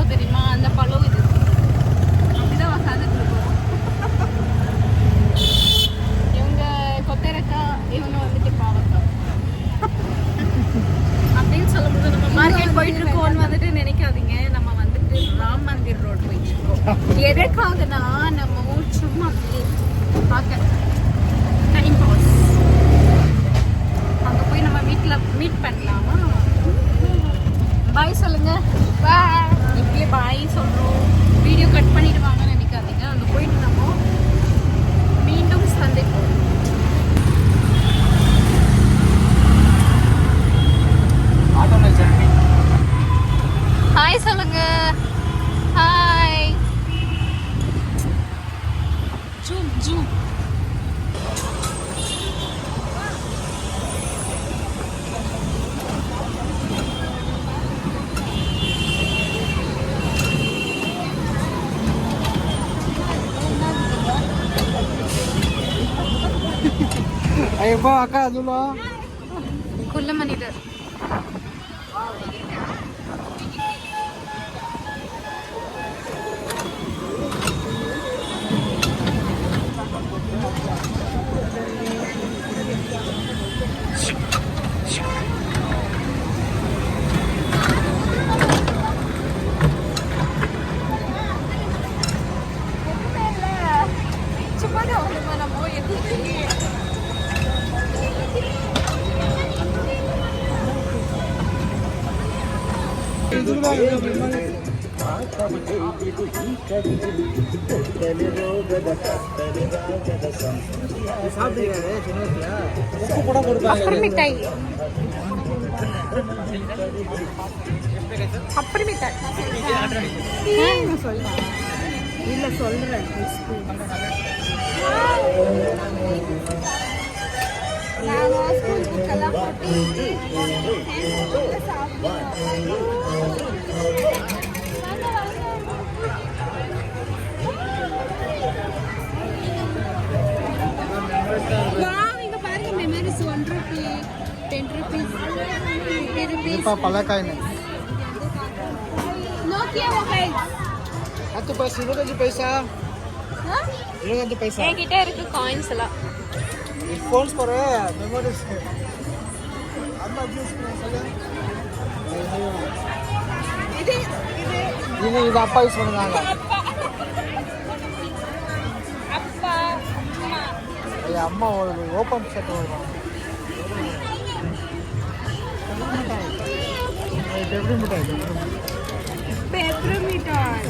இருக்கும் தெரியுமா, அந்த பழம் இது. அப்படிதான் உக்காந்துட்டு இருக்கோம். இவங்க கொத்தரக்கா, இவங்க வந்துட்டு பாவக்கா அப்படின்னு சொல்ல முடியும். நம்ம மார்க்கெட் போயிட்டு இருக்கோம்னு வந்துட்டு நினைக்காதீங்க. நம்ம வந்துட்டு ராம் மந்திர் ரோடு போயிட்டு இருக்கோம். எதற்காகனா நம்ம ஊர் சும்மா பார்க்க டைம் பாஸ். அங்கே போய் நம்ம வீட்டில் மீட் பண்ணலாமா? பாய் சொல்லுங்க. பாய். இப்பயே பாய் சொல்கிறோம். வீடியோ கட் பண்ணிடுவாங்கன்னு நினைக்காதீங்க. அங்கே போயிட்டு நம்ம மீண்டும் சந்திப்போம். ஹாய் சொல்லுங்க. Hi. Zoom zoom. Ayo Kak dulu. குள்ள மனிதர். சும்மா நம்ம எதுக்கு மிட்டாய் அப்படி மிட்டாய் சொல்றேன். இல்ல சொல்றேன். இங்க பாருங்க, memories 1 Ruby, 10 rupees, 50 rupees. Palakain. Nokia mobile. Ato pa sino ka paisa? Ha? Sino ka paisa? என்கிட்ட இருக்கு காயின்ஸ் எல்லாம். Phones pare memories. Amma juice சொல்ல. இது அப்பா யூஸ் பண்ணுவாங்க. அப்பா அம்மா. ஐயா அம்மா ஒரு ஓபன் செட் வருவாங்க. பெப்ரி மிட்டாய். பெப்ரி மிட்டாய்.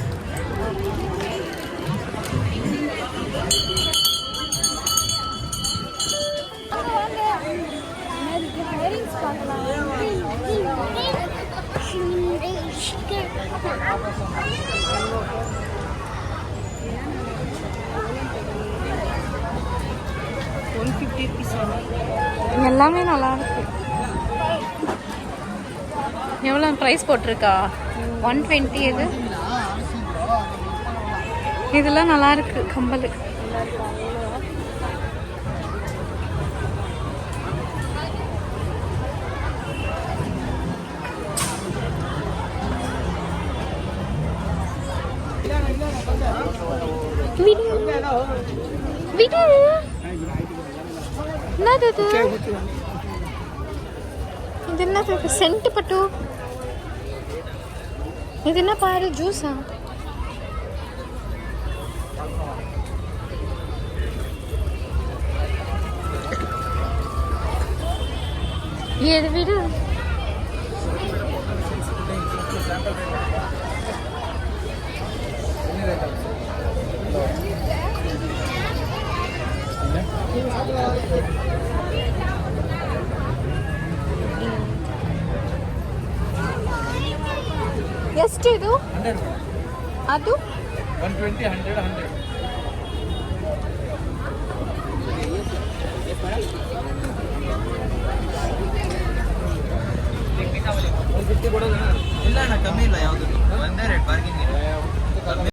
எல்லாமே நல்லா இருக்கு. எவ்வளோ ப்ரைஸ் போட்டிருக்கா? 120. இது இதெல்லாம் நல்லா இருக்கு. கம்பல் விடு. என்னது இது? இது என்னது? சென்ட் பட்டு. இது என்ன பாரு? ஜூஸா? இது விடு. ಎಷ್ಟು ಇದು? 100. ಅದು 120, 100, 100. ಇಲ್ಲ ಅಣ್ಣ, ಕಮ್ಮಿ ಇಲ್ಲ ಯಾವುದು ಒಂದೇ ರೇಟ್, ಬಾರ್ಗಿಂಗ್ ಇಲ್ಲ.